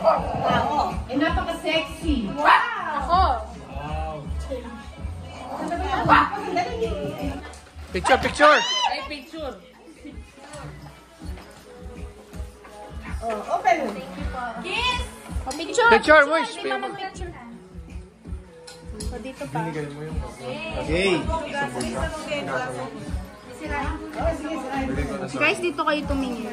Tao. Eh, napaka-sexy. Wow! Ako. Picture, picture! Ay, picture. Oh, open. Kiss! O, picture! Picture, Moish! Di ba mag-picture? O, dito pa. Okay. Guys, dito kayo tumingin.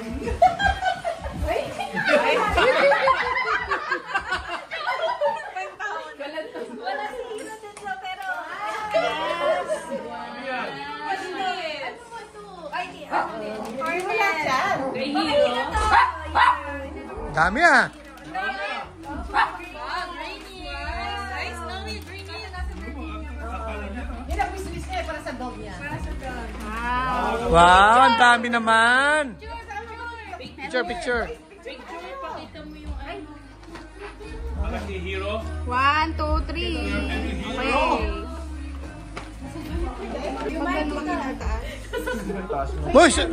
Wala si Hiro dito, pero... Ay, wala dyan. Kay Hiro. Dami ah! Yan ang wish niya para sa dog niya. Wow, ang dami naman! Picture, picture! Picture, pakita mo yung ano. Si Hero. 1, 2, 3. Okay. Moish!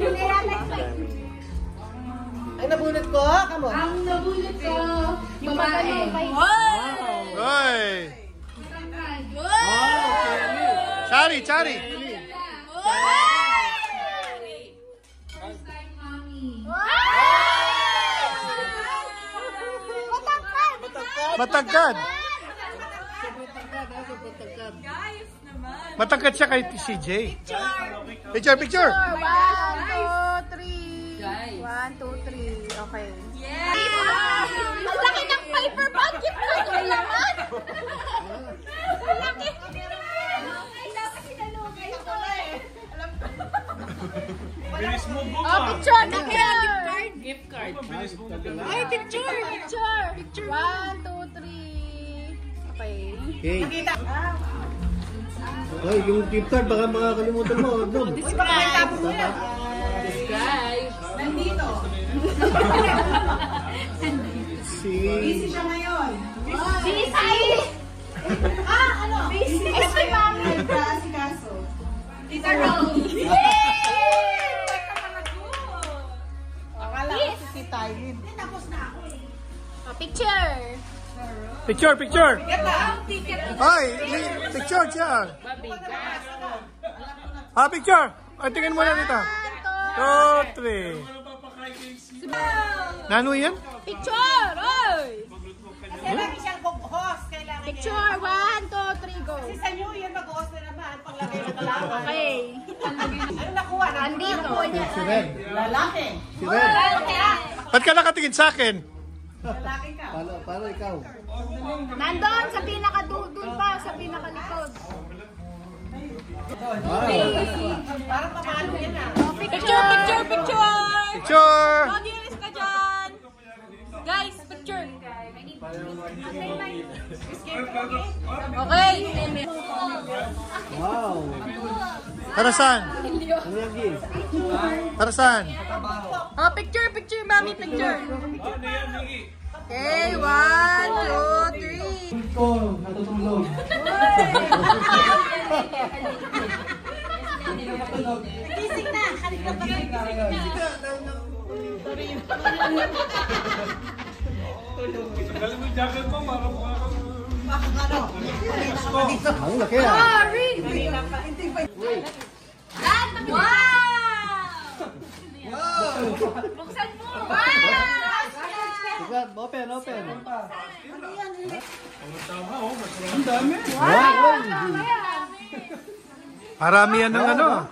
Ay, nabunot ko? Kamo? Ang nabunot ko. Yung babae. Hoy! Chari, Chari! Matagkad! Matagkad siya kay CJ. Picture, picture! 1, 2, 3. 1, 2, 3. Okay. Ang laki ng paper bag! Gift na ito naman! Ang laki! Bilis mo mo Oh, picture! Picture! Gift card. Bilis mo mo. Ay, picture! Picture! Picture! 1, 2, 3. Okay. Okay. Nakita. Hoy, yung gift card baka makakalimutan mo. Uy, baka may tapos mo yan. Guys. Nandito. Busy siya ngayon. Busy! Ano? Busy Ay, si Mami! Si Kaso. Tita Rose. Akala ko si Tita Eileen. Tapos na ako eh. Oh, picture! Picture, picture! Ganda. Ay, picture siya. Ah, picture! Ay, tingin mo na dito. 2, 3. Nano yan? Picture! Oy! Kasi lagi siyang host. Kailangan niya. Picture! 1, 2, 3, go! Kasi sa New Year mag-host na naman. Paglagay na kalaban. Okay. Ano nakuha? Andito. Si Red. Lalaki. Si Red. Ba't ka nakatingin sa akin? Lalaki ka. Para ikaw. Nandun sa pinaka-dun pa, sa pinaka-likod. Parang pamalo yan ah. Oh, picture! Picture! Picture! Picture! Audience ka dyan! Guys, picture! Okay! Wow! Para saan? Para saan? Oh, picture! Picture, mami! Picture! Ano yan, Niki? Okay, 1, 2, 3. Ko, natutulog. Gising na! Halika ba kayo? Galing mo yung jacket mo, marapang Ang laki ah. Sorry! Wow! Buksan mo! Wow! Open, open. Ang dami. Wow! Marami yan ng ano.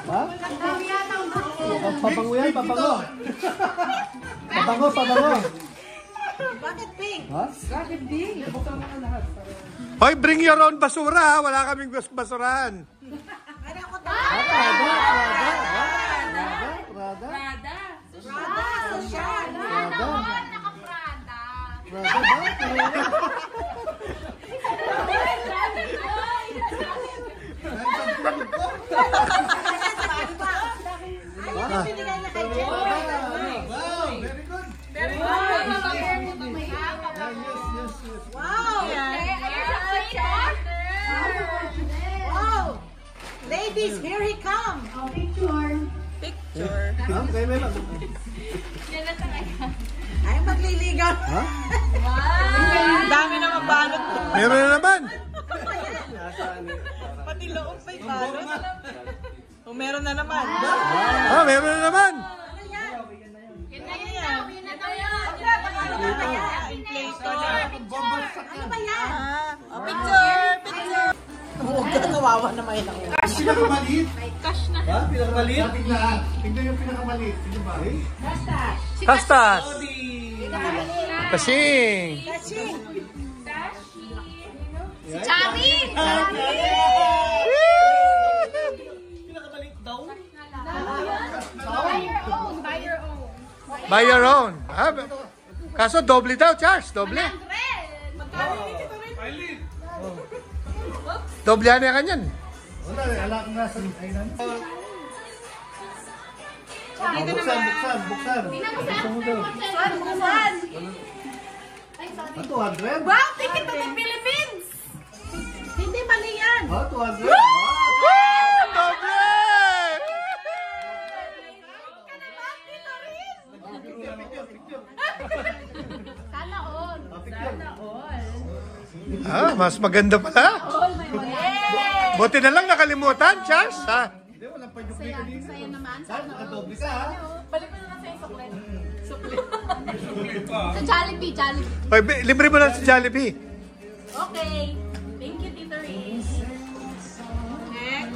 Ha? Pabango yan, pabango. Pabango, pabango. Bakit pink? Ha? Bakit pink? Hoy, bring your own basura ha. Wala kaming basurahan. Ano ako to? Rada. Rada. Social. Rada. Naka-Prada. Rada ba? Ano binigay niya kay Jen? Wow, very good. Very good. Wow. Okay, ayun sa picture. Wow. Ladies, here he comes. Picture. Ay, magliligaw. Ang dami na mabalot. Meron na naman. Pati loob may balot. O meron na naman. Meron na naman. Ano ba yan? Picture! Picture! Huwag ka kawawa naman yun ako. Pinakamaliit. Cash na. Ha? Pinakamaliit? Tingnan yung pinakamaliit. Sino ba? Kastas. Kasing. Si Chari! Buy your own. Kaso doble daw, Charles. Doble. Doble yan yan kanyan. Wala, alak na sa ainan. Buksan. Ito, 200. Wow! Ticket to the Philippines! Hindi mali yan. 200. Doble! Sana all. Mas maganda pala. Buti na lang nakalimutan, Charles. Hindi, walang pa-duplate kanina. Saya naman. Nakadoble ka, ha? Balik mo naman sa yung suklet. Sa Jollibee, Jollibee. Oy, libre mo lang si Jollibee. Okay. Thank you, Tito Riz.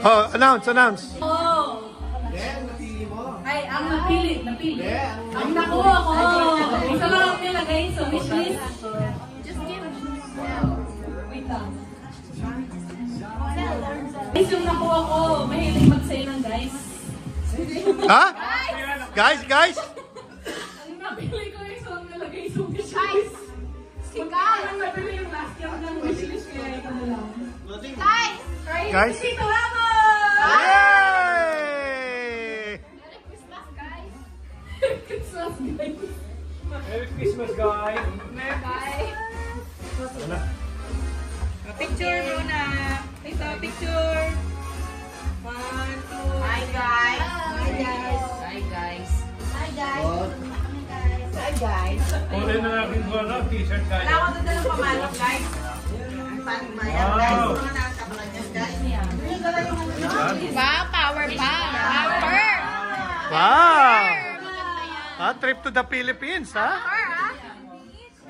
Oh, announce. Oh! Napili mo. Ay, ang napili. Ang nakuha ko! Isa lang ang nilagay sa wishlist. Just give it. Wait lang. Guys, yung nakuha ko, mahilig mag-say ng guys. Ha? Guys? Ang napili ko yung song nilagay sa wishlist. Guys! Si Guys! Ang napili yung last year ng wishlist kaya ito na lang. Guys! Guys? Si Tito Ramos! Yay! Merry Christmas, guys! Christmas, guys. Merry Christmas, guys. Bye! Picture muna. Ito, picture. 1, 2. Hi, guys! Hi, guys. Hi, guys! Hi, guys! Hi, guys! Kulay na natin ko, t-shirt tayo. Wala ko doon ng pamalok, guys. Ang panimaya, guys. Mga nakakabalan yan, guys. Wow, power pa! Power! Wow! Trip to the Philippines, ha? Power, ha?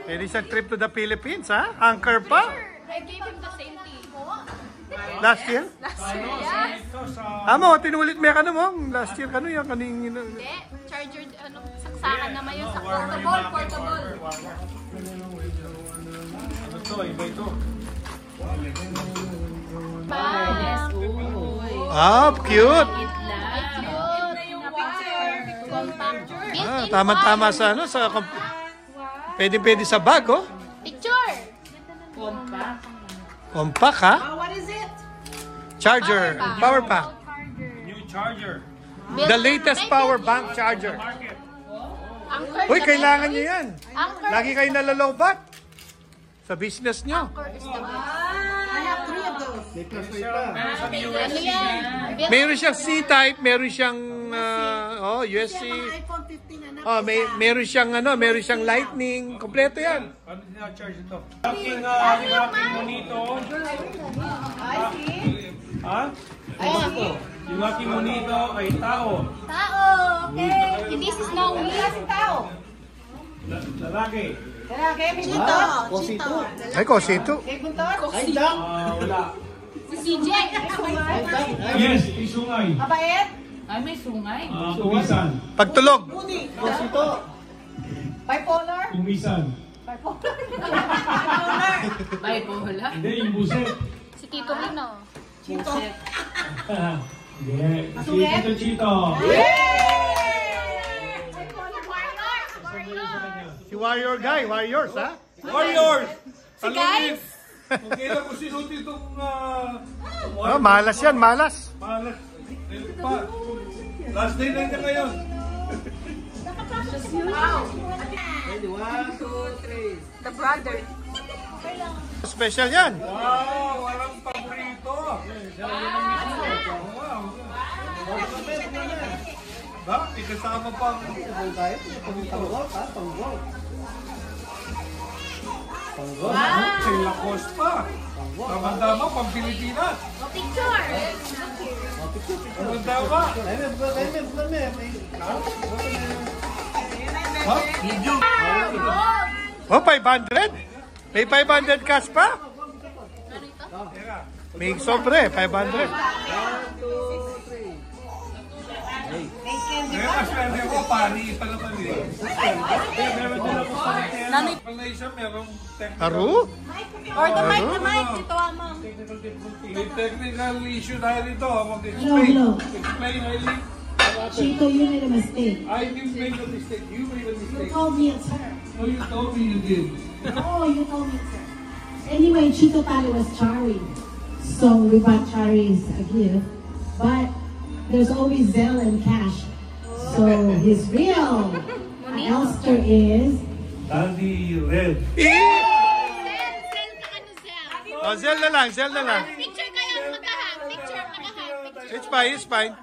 Pwede siyang trip to the Philippines, ha? Anchor pa? I gave him the same thing. Last year? Last year, yes. Ito sa... Amo, tinulit may ka mo. Last year, kano yan? Kaning... Hindi, charger, saksakan naman yun sa portable. Ano to? Iba ito. Cute! Built-in Tama-tama sa ano, sa... Pwede sa bag, oh. picture. Compact, ha? What is it? Charger, power bank. New charger. The latest power bank charger. Market. Anchor Uy, the kailangan best. nyo yan. Anchor Lagi kayo nalalobat sa business nyo. Anchor is the best. I have 3 of those. Meron sa US. Ano yan? Meron siyang C-type, meron siyang USB. Mga iPhone 15 na Meron siyang lightning, kompleto yan. Ano na-charge ito? Aking monito. Ha? Yung aking monito ay tao. Tao, okay. Hindi si Snowy. tao. Lalaki. Chito. Chito. Ay, kosito. Wala. Si CJ. Yes, isungay. Mabait. Ay, may sungay. Tumisan. Pagtulog. Budi. Bipolar. Tumisan. Ay, bola. Hindi, yung buset. Si Tito Lino. Chito. Hindi. Si Tito Chito. Si Warrior Guy, Warriors, ha? Warriors! Si guys. Okay lang kung sinuti itong... Malas yan, malas. Malas. Pa. Last day na niya ngayon. The brother. Special yan. Wow! Walang paborito. Ba? Ikasama pa ang kay Lacoste pa. Tama-tama, pang Pilipinas. Picture! Tama-tama. Ha? Video. Oh, 500? May 500 cash pa? May sobre, 500. Ngayon, aswerte ko, pari pa naman eh. Meron din ako Nanay. Malaysia, merong Haru? Or the mic, ito ma'am. may technical issue tayo dito. Hello, hello. Explain, Eileen. Chico, you made a mistake. I didn't make a mistake. You made a You mistake. told me it's her. No, you told me you did. Oh, you told me it's her. Anyway, Chico thought it was Chari. So we bought Chari's a gift. But there's always Zelle and cash. So his real Elster is... Daddy Red. Oh, Zel na lang, Zel na lang. Picture kayo, magkahang. Picture, magkahang. It's fine, it's fine.